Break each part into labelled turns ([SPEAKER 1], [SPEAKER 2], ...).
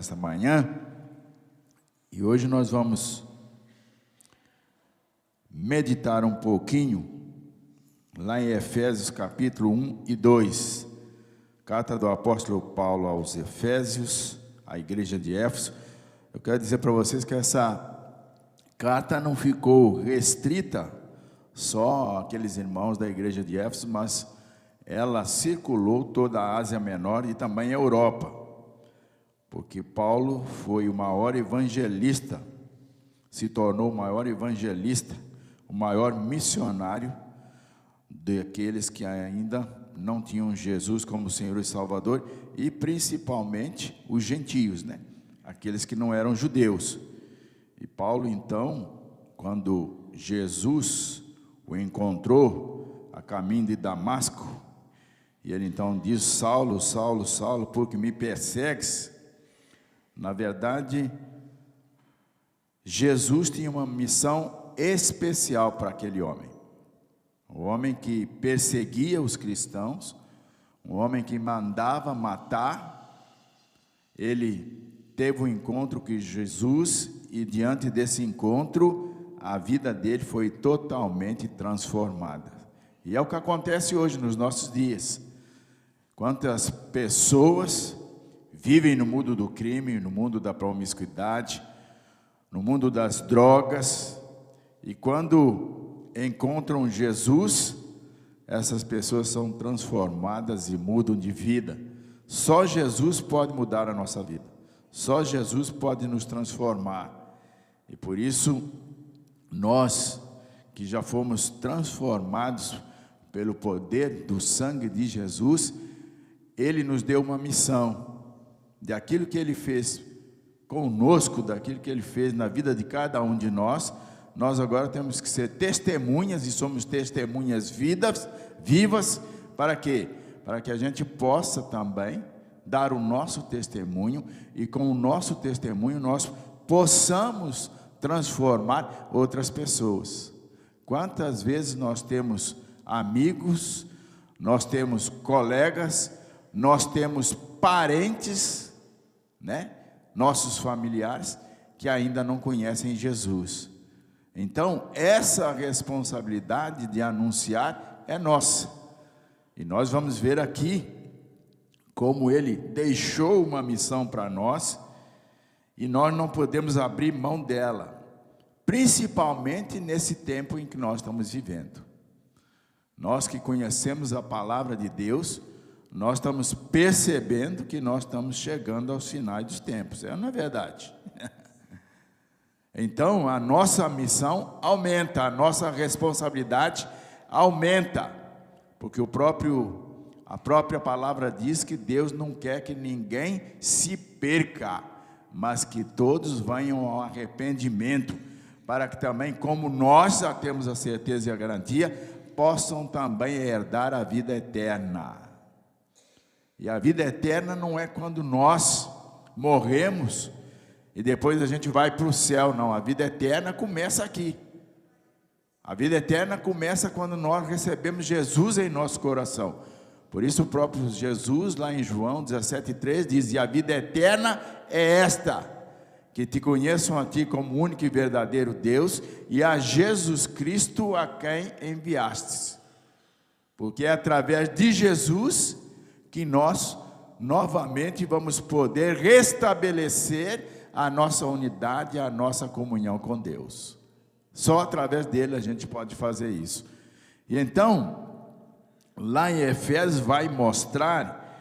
[SPEAKER 1] Esta manhã, e hoje nós vamos meditar um pouquinho lá em Efésios capítulo 1 e 2, carta do apóstolo Paulo aos Efésios, à igreja de Éfeso. Eu quero dizer para vocês que essa carta não ficou restrita só àqueles irmãos da igreja de Éfeso, mas ela circulou toda a Ásia Menor e também a Europa, porque Paulo foi o maior evangelista, se tornou o maior evangelista, o maior missionário daqueles que ainda não tinham Jesus como Senhor e Salvador, e principalmente os gentios, né? Aqueles que não eram judeus. E Paulo, então, quando Jesus o encontrou a caminho de Damasco, e ele então diz: Saulo, Saulo, Saulo, por que me persegues? Na verdade, Jesus tinha uma missão especial para aquele homem. Um homem que perseguia os cristãos, um homem que mandava matar. Ele teve um encontro com Jesus e diante desse encontro, a vida dele foi totalmente transformada. E é o que acontece hoje nos nossos dias. Quantas pessoas vivem no mundo do crime, no mundo da promiscuidade, no mundo das drogas, e quando encontram Jesus, essas pessoas são transformadas e mudam de vida. Só Jesus pode mudar a nossa vida, só Jesus pode nos transformar. E por isso, nós que já fomos transformados pelo poder do sangue de Jesus, Ele nos deu uma missão, daquilo que Ele fez conosco, daquilo que Ele fez na vida de cada um de nós. Nós agora temos que ser testemunhas, e somos testemunhas vivas, para quê? Para que a gente possa também dar o nosso testemunho, e com o nosso testemunho nós possamos transformar outras pessoas. Quantas vezes nós temos amigos, nós temos colegas, nós temos parentes, né? Nossos familiares que ainda não conhecem Jesus. Então, essa responsabilidade de anunciar é nossa. E nós vamos ver aqui como Ele deixou uma missão para nós, e nós não podemos abrir mão dela, principalmente nesse tempo em que nós estamos vivendo. Nós que conhecemos a palavra de Deus, nós estamos percebendo que nós estamos chegando aos finais dos tempos. Não é verdade? Então, a nossa missão aumenta, a nossa responsabilidade aumenta, porque a própria palavra diz que Deus não quer que ninguém se perca, mas que todos venham ao arrependimento, para que também, como nós já temos a certeza e a garantia, possam também herdar a vida eterna. E a vida eterna não é quando nós morremos e depois a gente vai para o céu, não. A vida eterna começa aqui. A vida eterna começa quando nós recebemos Jesus em nosso coração. Por isso o próprio Jesus, lá em João 17,3, diz: e a vida eterna é esta, que te conheçam a ti como único e verdadeiro Deus, e a Jesus Cristo a quem enviastes. Porque é através de Jesus que nós novamente vamos poder restabelecer a nossa unidade, a nossa comunhão com Deus. Só através dele a gente pode fazer isso. E então, lá em Efésios vai mostrar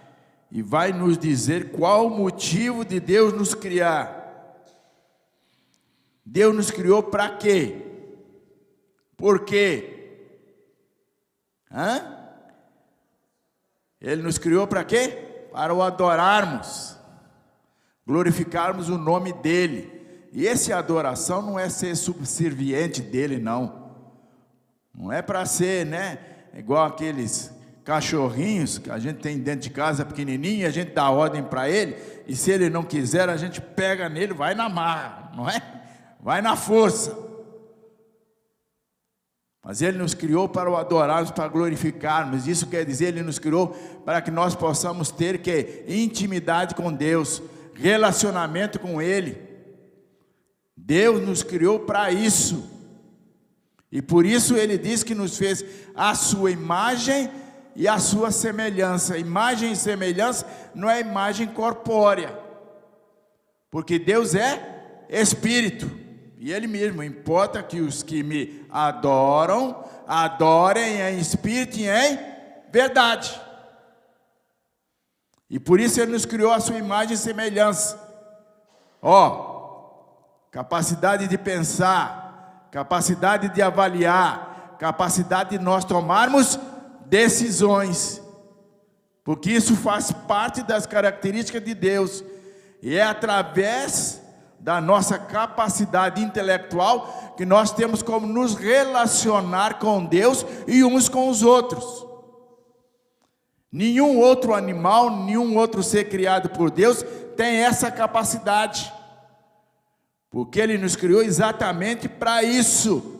[SPEAKER 1] e vai nos dizer qual o motivo de Deus nos criar. Deus nos criou para quê? Por quê? Ele nos criou para quê? Para o adorarmos, glorificarmos o nome dEle. E essa adoração não é ser subserviente dEle, não. Não é para ser, né? Igual aqueles cachorrinhos que a gente tem dentro de casa pequenininho, a gente dá ordem para ele, e se ele não quiser, a gente pega nele, vai na marra, não é? Vai na força. Mas Ele nos criou para o adorarmos, para glorificarmos. Isso quer dizer, Ele nos criou para que nós possamos ter intimidade com Deus, relacionamento com Ele. Deus nos criou para isso. E por isso Ele diz que nos fez a sua imagem e a sua semelhança. Imagem e semelhança não é imagem corpórea, porque Deus é Espírito. E Ele mesmo, importa que os que me adoram, adorem em espírito e em verdade. E por isso Ele nos criou a sua imagem e semelhança. Capacidade de pensar, capacidade de avaliar, capacidade de nós tomarmos decisões. Porque isso faz parte das características de Deus. E é através da nossa capacidade intelectual que nós temos como nos relacionar com Deus e uns com os outros. Nenhum outro animal, nenhum outro ser criado por Deus tem essa capacidade, porque Ele nos criou exatamente para isso.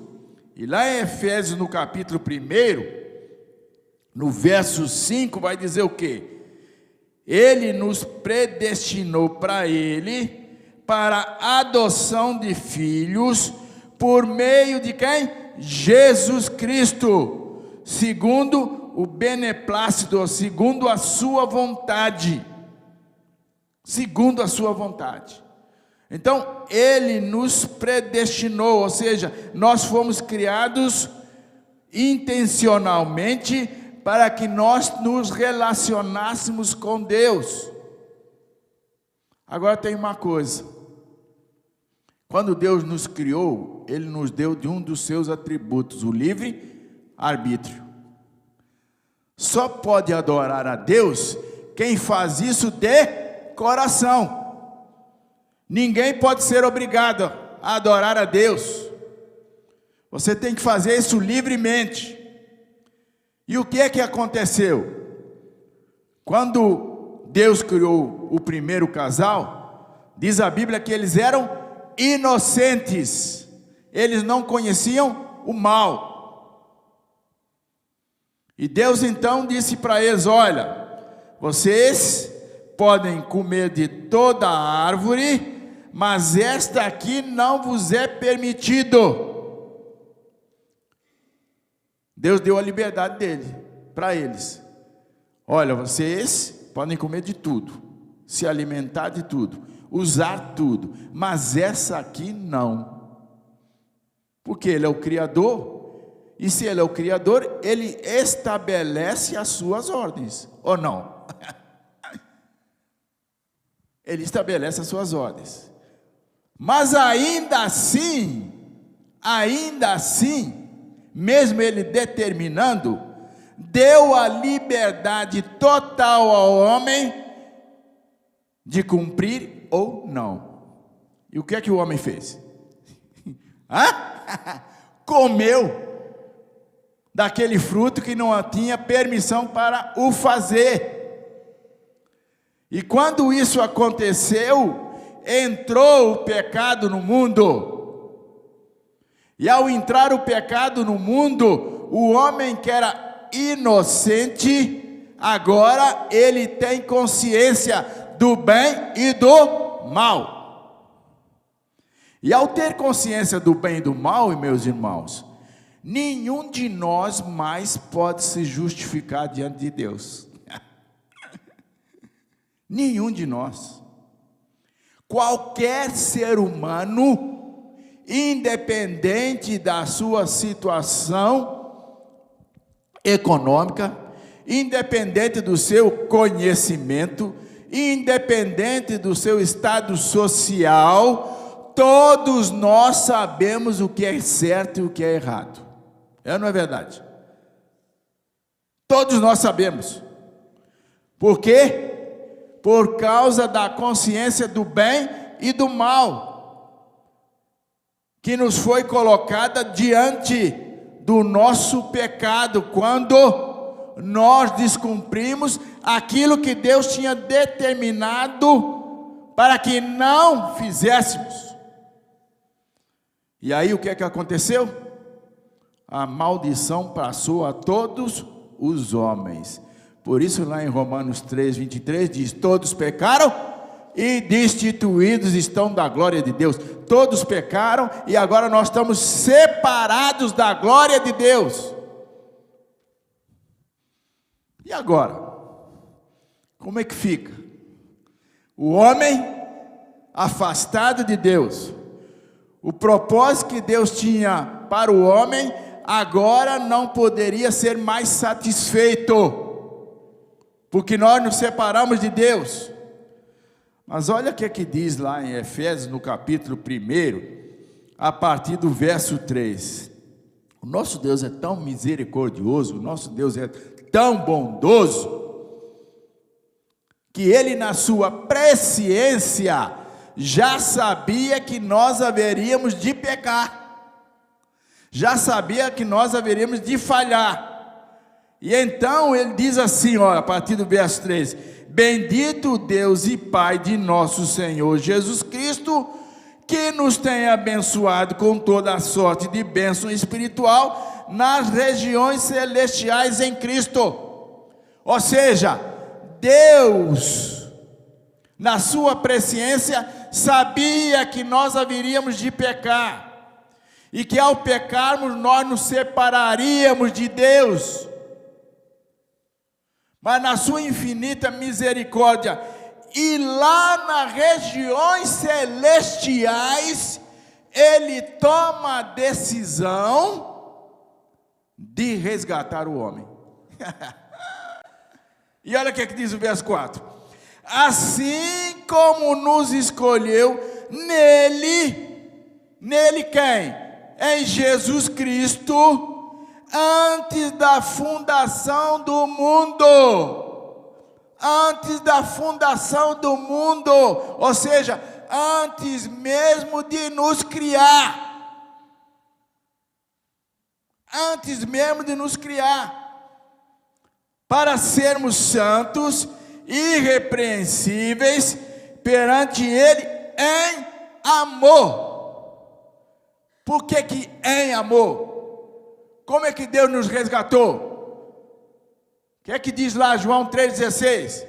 [SPEAKER 1] E lá em Efésios, no capítulo 1, no verso 5, vai dizer o quê? Ele nos predestinou para Ele, para a adoção de filhos, por meio de quem? Jesus Cristo, segundo o beneplácito, segundo a sua vontade. Segundo a sua vontade. Então, Ele nos predestinou, ou seja, nós fomos criados intencionalmente para que nós nos relacionássemos com Deus. Agora tem uma coisa. Quando Deus nos criou, Ele nos deu de um dos seus atributos, o livre-arbítrio. Só pode adorar a Deus quem faz isso de coração. Ninguém pode ser obrigado a adorar a Deus. Você tem que fazer isso livremente. E o que é que aconteceu? Quando Deus criou o primeiro casal, diz a Bíblia que eles eram inocentes. Eles não conheciam o mal. E Deus então disse para eles: olha, vocês podem comer de toda a árvore, mas esta aqui não vos é permitido. Deus deu a liberdade dele para eles. Olha, vocês podem comer de tudo, se alimentar de tudo, usar tudo, mas essa aqui não. Porque Ele é o Criador. E se Ele é o Criador, Ele estabelece as suas ordens, ou não? Ele estabelece as suas ordens. Mas ainda assim, mesmo Ele determinando, deu a liberdade total ao homem de cumprir ou não. E o que é que o homem fez? Comeu daquele fruto que não tinha permissão para o fazer. E quando isso aconteceu, entrou o pecado no mundo. E ao entrar o pecado no mundo, o homem que era inocente, agora ele tem consciência do bem e do mal. E ao ter consciência do bem e do mal, meus irmãos, nenhum de nós mais pode se justificar diante de Deus. Nenhum de nós. Qualquer ser humano, independente da sua situação econômica, independente do seu conhecimento, independente do seu estado social, todos nós sabemos o que é certo e o que é errado. Não é verdade? Todos nós sabemos. Por quê? Por causa da consciência do bem e do mal, que nos foi colocada diante do nosso pecado, quando nós descumprimos aquilo que Deus tinha determinado para que não fizéssemos. E aí o que é que aconteceu? A maldição passou a todos os homens. Por isso lá em Romanos 3:23 diz: todos pecaram e destituídos estão da glória de Deus. Todos pecaram e agora nós estamos separados da glória de Deus. E agora? Como é que fica? O homem afastado de Deus. O propósito que Deus tinha para o homem agora não poderia ser mais satisfeito, porque nós nos separamos de Deus. Mas olha o que diz lá em Efésios, no capítulo 1, a partir do verso 3. O nosso Deus é tão misericordioso, o nosso Deus é tão bondoso, que Ele, na sua presciência, já sabia que nós haveríamos de pecar, já sabia que nós haveríamos de falhar. E então Ele diz assim, olha, a partir do verso 3: bendito Deus e Pai de nosso Senhor Jesus Cristo, que nos tem abençoado com toda a sorte de bênção espiritual nas regiões celestiais em Cristo. Ou seja, Deus, na sua presciência, sabia que nós haveríamos de pecar, e que ao pecarmos nós nos separaríamos de Deus. Mas na sua infinita misericórdia, e lá nas regiões celestiais, Ele toma a decisão de resgatar o homem. E olha o que diz o verso 4: assim como nos escolheu nele quem? Em Jesus Cristo, antes da fundação do mundo. Antes da fundação do mundo, ou seja, antes mesmo de nos criar. Antes mesmo de nos criar. Para sermos santos, irrepreensíveis perante Ele em amor. Por que em amor? Como é que Deus nos resgatou? O que é que diz lá João 3,16?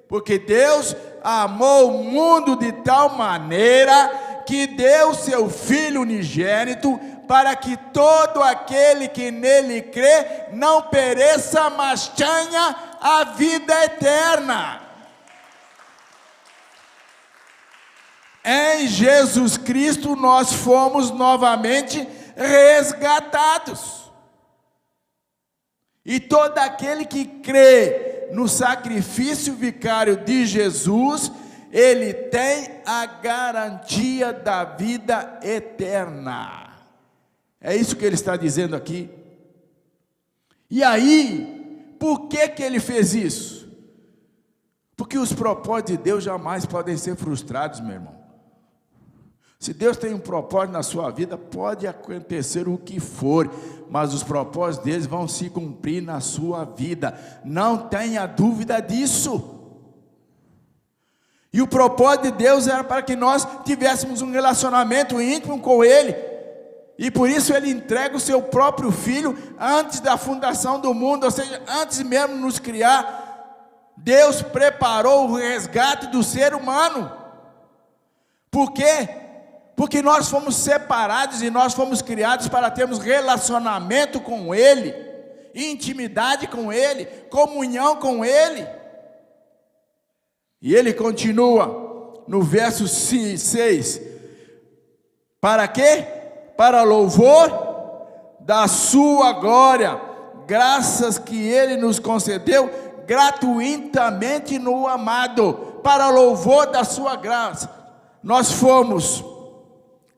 [SPEAKER 1] Porque Deus amou o mundo de tal maneira que deu seu Filho unigênito, para que todo aquele que nele crê não pereça, mas tenha a vida eterna. Em Jesus Cristo nós fomos novamente resgatados. E todo aquele que crê no sacrifício vicário de Jesus, ele tem a garantia da vida eterna. É isso que ele está dizendo aqui. E aí, por que ele fez isso? Porque os propósitos de Deus jamais podem ser frustrados, meu irmão. Se Deus tem um propósito na sua vida, pode acontecer o que for, mas os propósitos deles vão se cumprir na sua vida. Não tenha dúvida disso. E o propósito de Deus era para que nós tivéssemos um relacionamento íntimo com Ele. E por isso Ele entrega o seu próprio Filho antes da fundação do mundo, ou seja, antes mesmo de nos criar. Deus preparou o resgate do ser humano. Por quê? Porque nós fomos separados e nós fomos criados para termos relacionamento com Ele, intimidade com Ele, comunhão com Ele. E Ele continua no verso 6: para quê? Para louvor da sua glória, graças que Ele nos concedeu gratuitamente no amado, para louvor da sua graça. Nós fomos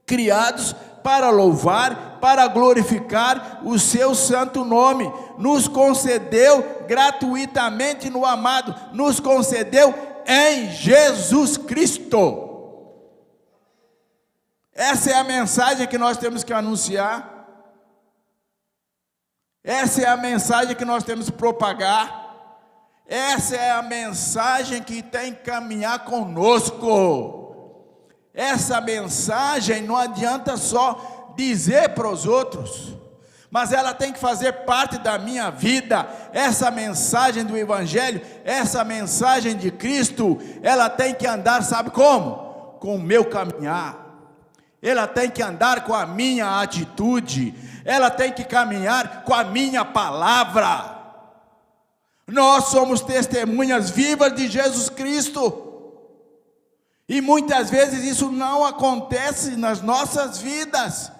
[SPEAKER 1] criados para louvar, para glorificar o seu santo nome. Nos concedeu gratuitamente no amado, nos concedeu em Jesus Cristo. Essa é a mensagem que nós temos que anunciar. Essa é a mensagem que nós temos que propagar. Essa é a mensagem que tem que caminhar conosco. Essa mensagem não adianta só dizer para os outros, mas ela tem que fazer parte da minha vida. Essa mensagem do Evangelho, essa mensagem de Cristo, ela tem que andar, sabe como? Com o meu caminhar. Ela tem que andar com a minha atitude, ela tem que caminhar com a minha palavra. Nós somos testemunhas vivas de Jesus Cristo, e muitas vezes isso não acontece nas nossas vidas,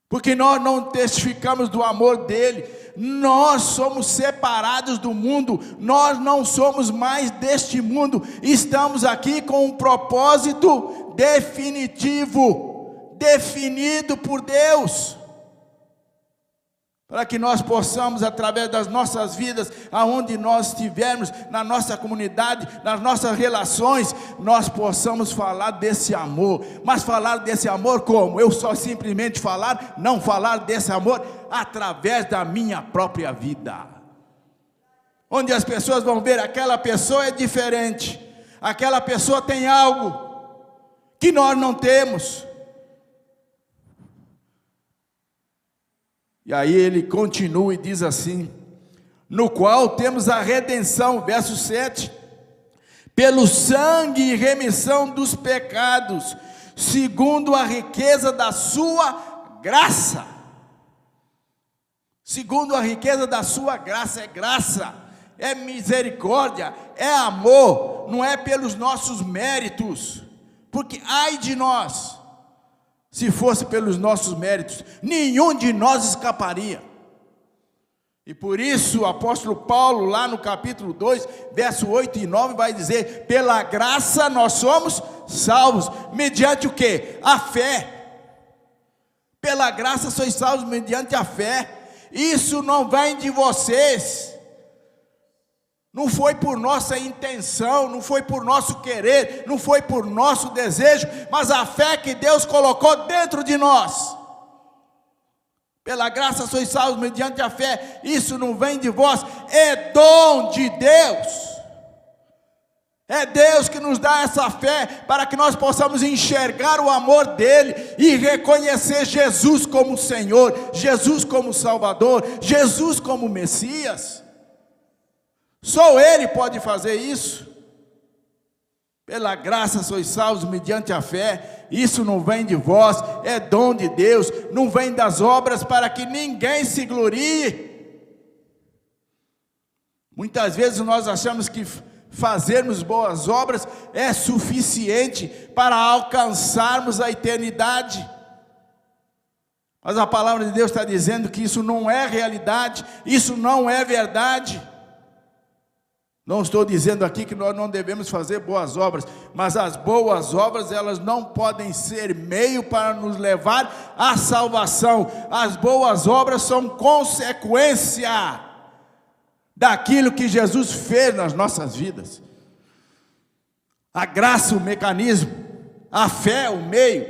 [SPEAKER 1] porque nós não testificamos do amor dele. Nós somos separados do mundo, nós não somos mais deste mundo, estamos aqui com um propósito definitivo, definido por Deus, para que nós possamos, através das nossas vidas, aonde nós estivermos, na nossa comunidade, nas nossas relações, nós possamos falar desse amor. Mas falar desse amor como? Eu só simplesmente falar? Não, falar desse amor através da minha própria vida, onde as pessoas vão ver, aquela pessoa é diferente, aquela pessoa tem algo que nós não temos. E aí ele continua e diz assim: no qual temos a redenção, verso 7, pelo sangue e remissão dos pecados, segundo a riqueza da sua graça. Segundo a riqueza da sua graça, é misericórdia, é amor, não é pelos nossos méritos, porque ai de nós, se fosse pelos nossos méritos, nenhum de nós escaparia. E por isso o apóstolo Paulo, lá no capítulo 2, verso 8 e 9, vai dizer: pela graça nós somos salvos, mediante o quê? A fé. Pela graça sois salvos mediante a fé. Isso não vem de vocês, não foi por nossa intenção, não foi por nosso querer, não foi por nosso desejo, mas a fé que Deus colocou dentro de nós. Pela graça sois salvos mediante a fé, isso não vem de vós, é dom de Deus. É Deus que nos dá essa fé, para que nós possamos enxergar o amor dele, e reconhecer Jesus como Senhor, Jesus como Salvador, Jesus como Messias. Só ele pode fazer isso. Pela graça sois salvos mediante a fé, isso não vem de vós, é dom de Deus, não vem das obras, para que ninguém se glorie. Muitas vezes nós achamos que fazermos boas obras é suficiente para alcançarmos a eternidade, mas a palavra de Deus está dizendo que isso não é realidade, isso não é verdade. Não estou dizendo aqui que nós não devemos fazer boas obras, mas as boas obras, elas não podem ser meio para nos levar à salvação. As boas obras são consequência daquilo que Jesus fez nas nossas vidas. A graça, o mecanismo, a fé, o meio.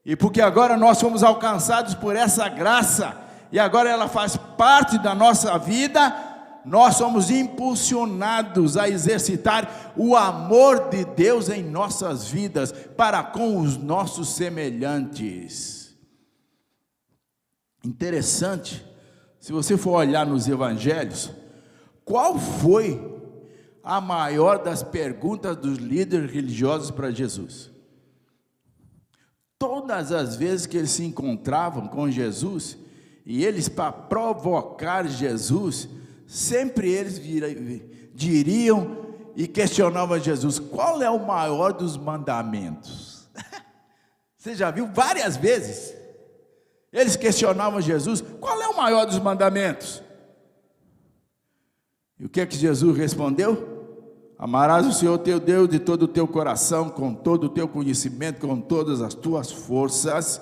[SPEAKER 1] E porque agora nós fomos alcançados por essa graça, e agora ela faz parte da nossa vida, nós somos impulsionados a exercitar o amor de Deus em nossas vidas, para com os nossos semelhantes. Interessante, se você for olhar nos evangelhos, qual foi a maior das perguntas dos líderes religiosos para Jesus? Todas as vezes que eles se encontravam com Jesus, e eles, para provocar Jesus, sempre eles diriam e questionavam Jesus: qual é o maior dos mandamentos? Você já viu várias vezes? Eles questionavam Jesus: qual é o maior dos mandamentos? E o que é que Jesus respondeu? Amarás o Senhor teu Deus de todo o teu coração, com todo o teu conhecimento, com todas as tuas forças.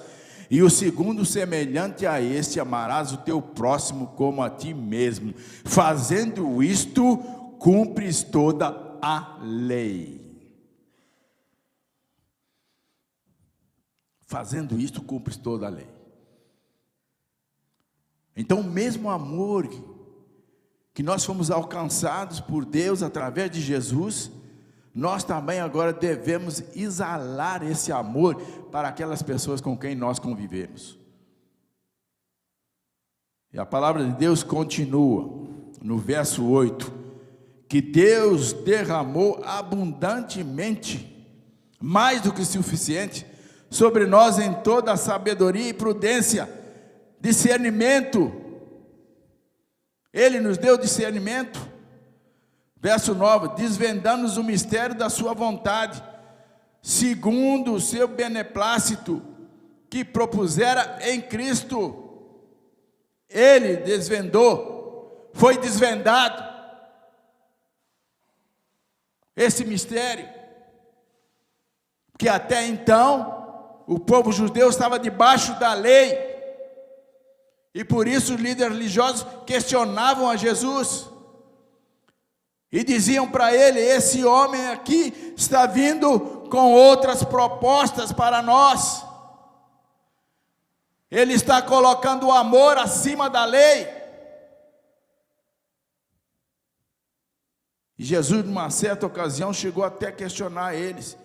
[SPEAKER 1] E o segundo, semelhante a este: amarás o teu próximo como a ti mesmo. Fazendo isto, cumpres toda a lei. Fazendo isto, cumpres toda a lei. Então, o mesmo amor que nós fomos alcançados por Deus através de Jesus, nós também agora devemos exalar esse amor para aquelas pessoas com quem nós convivemos. E a palavra de Deus continua, no verso 8, que Deus derramou abundantemente, mais do que suficiente, sobre nós em toda a sabedoria e prudência, discernimento. Ele nos deu discernimento. Verso 9, desvendando-nos o mistério da sua vontade, segundo o seu beneplácito, que propusera em Cristo. Ele desvendou, foi desvendado esse mistério, que até então o povo judeu estava debaixo da lei, e por isso os líderes religiosos questionavam a Jesus, e diziam para ele: esse homem aqui está vindo com outras propostas para nós, ele está colocando o amor acima da lei. E Jesus, numa certa ocasião, chegou até a questionar eles,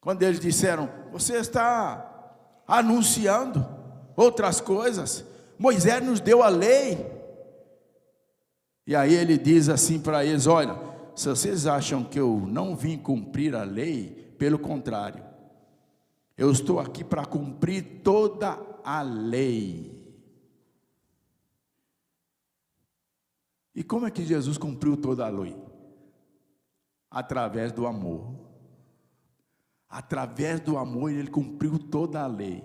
[SPEAKER 1] quando eles disseram: você está anunciando outras coisas, Moisés nos deu a lei. E aí ele diz assim para eles: olha, se vocês acham que eu não vim cumprir a lei, pelo contrário, eu estou aqui para cumprir toda a lei. E como é que Jesus cumpriu toda a lei? Através do amor. Através do amor ele cumpriu toda a lei.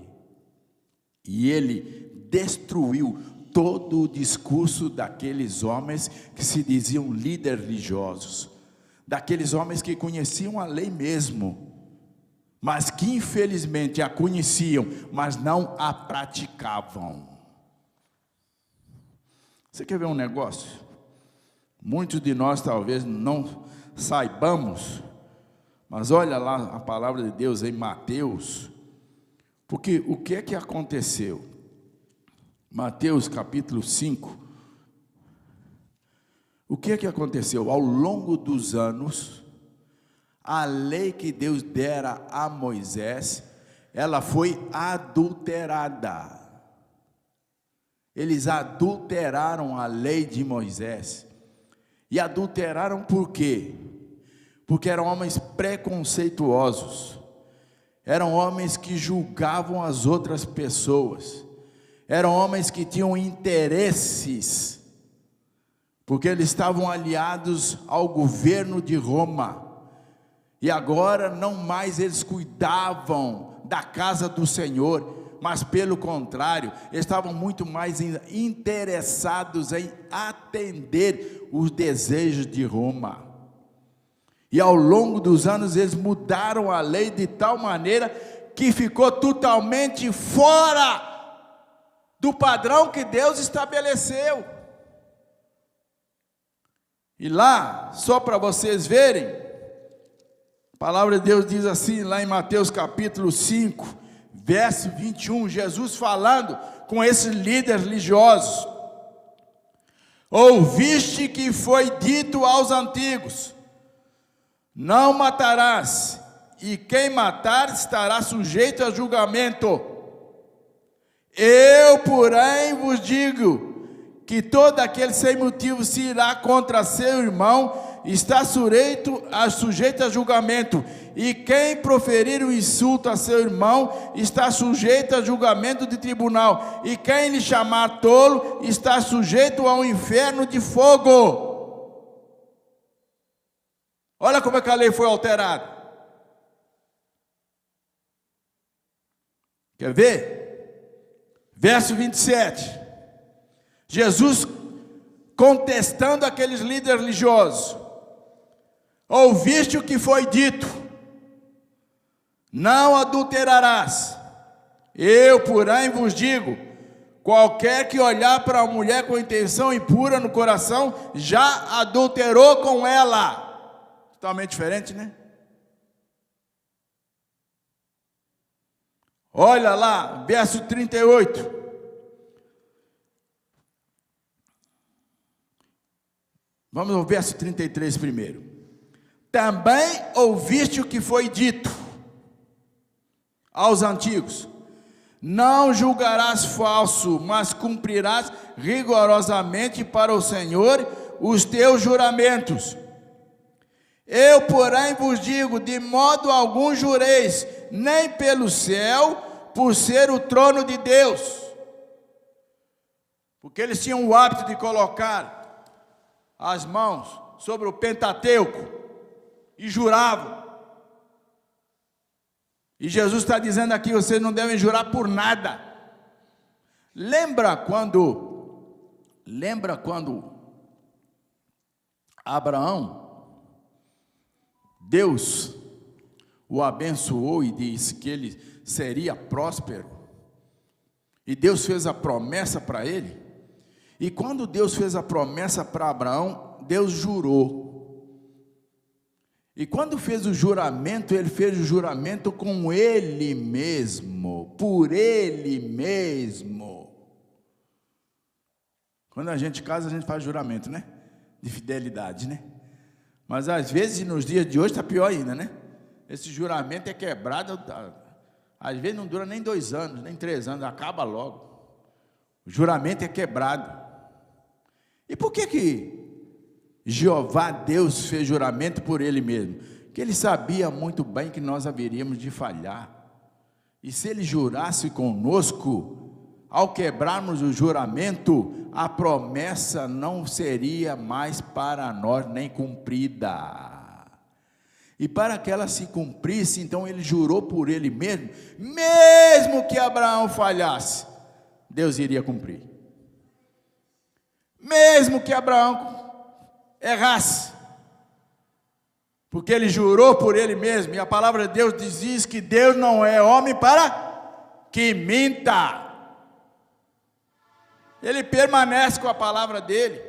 [SPEAKER 1] E ele destruiu todo o discurso daqueles homens que se diziam líderes religiosos, daqueles homens que conheciam a lei mesmo, mas que infelizmente a conheciam, mas não a praticavam. Você quer ver um negócio? Muitos de nós talvez não saibamos, mas olha lá a palavra de Deus em Mateus, porque o que é que aconteceu? Mateus capítulo 5, o que é que aconteceu? Ao longo dos anos, a lei que Deus dera a Moisés, ela foi adulterada. Eles adulteraram a lei de Moisés. E adulteraram por quê? Porque eram homens preconceituosos, eram homens que julgavam as outras pessoas, eram homens que tinham interesses, porque eles estavam aliados ao governo de Roma, e agora não mais eles cuidavam da casa do Senhor, mas pelo contrário, estavam muito mais interessados em atender os desejos de Roma. E ao longo dos anos eles mudaram a lei de tal maneira que ficou totalmente fora do padrão que Deus estabeleceu. E lá, só para vocês verem, a palavra de Deus diz assim, lá em Mateus capítulo 5, verso 21, Jesus falando com esses líderes religiosos: ouviste que foi dito aos antigos, não matarás, e quem matar estará sujeito a julgamento. Eu, porém, vos digo que todo aquele sem motivo se irá contra seu irmão está sujeito a julgamento, e quem proferir um insulto a seu irmão está sujeito a julgamento de tribunal, e quem lhe chamar tolo está sujeito ao inferno de fogo. Olha como é que a lei foi alterada. Quer ver? Verso 27. Jesus contestando aqueles líderes religiosos: ouviste o que foi dito, não adulterarás. Eu, porém, vos digo, qualquer que olhar para a mulher com intenção impura no coração, já adulterou com ela. Totalmente diferente, né? Olha lá, verso 38. Vamos ao verso 33 primeiro. Também ouviste o que foi dito aos antigos: Não julgarás falso, mas cumprirás rigorosamente para o Senhor os teus juramentos. Eu, porém, vos digo, de modo algum jureis, nem pelo céu, por ser o trono de Deus. Porque eles tinham o hábito de colocar as mãos sobre o Pentateuco e juravam. E Jesus está dizendo aqui, vocês não devem jurar por nada. Lembra quando Abraão, Deus o abençoou e disse que ele seria próspero? E Deus fez a promessa para ele. E quando Deus fez a promessa para Abraão, Deus jurou. E quando fez o juramento, ele fez o juramento com ele mesmo, por ele mesmo. Quando a gente casa, a gente faz juramento, né? De fidelidade, né? Mas às vezes, nos dias de hoje, está pior ainda, né? Esse juramento é quebrado, às vezes não dura nem 2 anos, nem 3 anos, acaba logo. O juramento é quebrado. E por que Jeová, Deus, fez juramento por ele mesmo? Porque ele sabia muito bem que nós haveríamos de falhar. E se ele jurasse conosco, ao quebrarmos o juramento, a promessa não seria mais para nós nem cumprida. E para que ela se cumprisse, então ele jurou por ele mesmo, mesmo que Abraão falhasse, Deus iria cumprir. Mesmo que Abraão errasse, porque ele jurou por ele mesmo, e a palavra de Deus diz que Deus não é homem para que minta. Ele permanece com a palavra dele.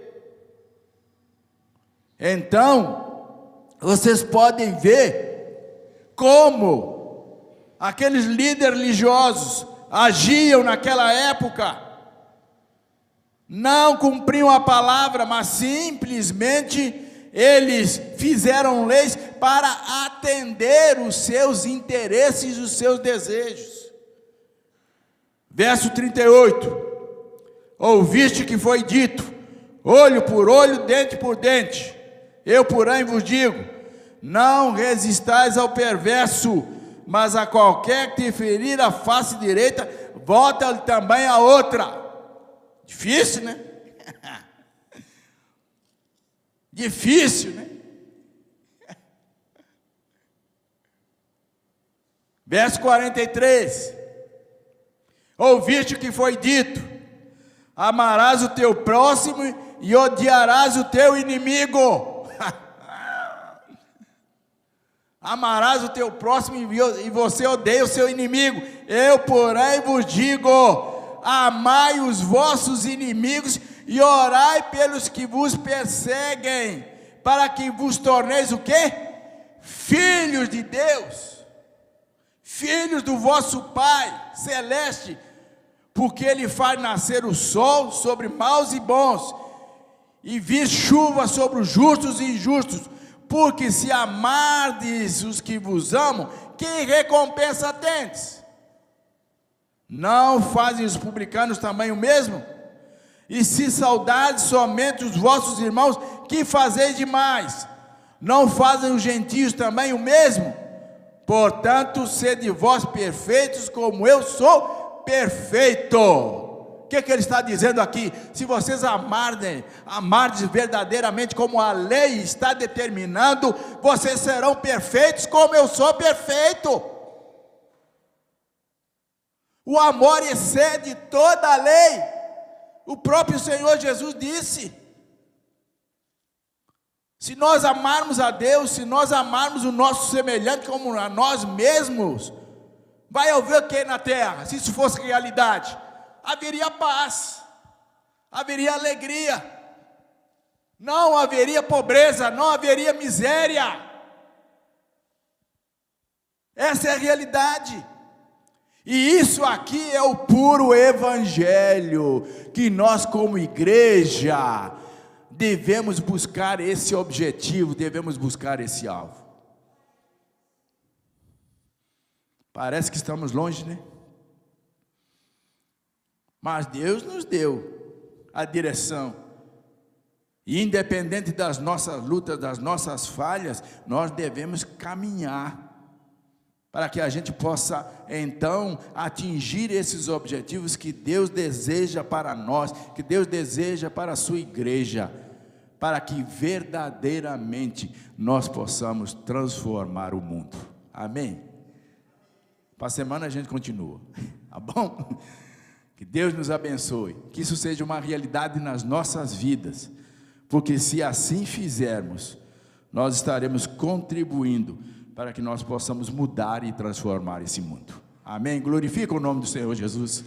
[SPEAKER 1] Então, vocês podem ver como aqueles líderes religiosos agiam naquela época. Não cumpriam a palavra, mas simplesmente eles fizeram leis para atender os seus interesses, os seus desejos. Verso 38. Ouviste que foi dito, olho por olho, dente por dente. Eu, porém, vos digo, não resistais ao perverso, mas a qualquer que te ferir a face direita, volta-lhe também a outra. Difícil, né? Difícil, né? Verso 43. Ouviste o que foi dito, amarás o teu próximo e odiarás o teu inimigo. Amarás o teu próximo e você odeia o seu inimigo. Eu, porém, vos digo, amai os vossos inimigos e orai pelos que vos perseguem, para que vos torneis o quê? Filhos de Deus, filhos do vosso Pai Celeste, porque Ele faz nascer o sol sobre maus e bons, e vir chuva sobre os justos e injustos, porque se amardes os que vos amam, que recompensa tendes? Não fazem os publicanos também o mesmo? E se saudades somente os vossos irmãos, que fazeis demais? Não fazem os gentios também o mesmo? Portanto, sede vós perfeitos, como eu sou perfeito. O que ele está dizendo aqui? Se vocês amardes verdadeiramente como a lei está determinando, vocês serão perfeitos como eu sou perfeito. O amor excede toda a lei. O próprio Senhor Jesus disse: se nós amarmos a Deus, se nós amarmos o nosso semelhante como a nós mesmos, vai haver o que na terra? Se isso fosse realidade, haveria paz, haveria alegria, não haveria pobreza, não haveria miséria. Essa é a realidade. E isso aqui é o puro evangelho, que nós como igreja devemos buscar esse objetivo, devemos buscar esse alvo. Parece que estamos longe, né? Mas Deus nos deu a direção. E independente das nossas lutas, das nossas falhas, nós devemos caminhar para que a gente possa então atingir esses objetivos que Deus deseja para nós, que Deus deseja para a sua igreja, para que verdadeiramente nós possamos transformar o mundo. Amém? Para a semana a gente continua, tá bom? Que Deus nos abençoe, que isso seja uma realidade nas nossas vidas, porque se assim fizermos, nós estaremos contribuindo para que nós possamos mudar e transformar esse mundo. Amém? Glorifica o nome do Senhor Jesus.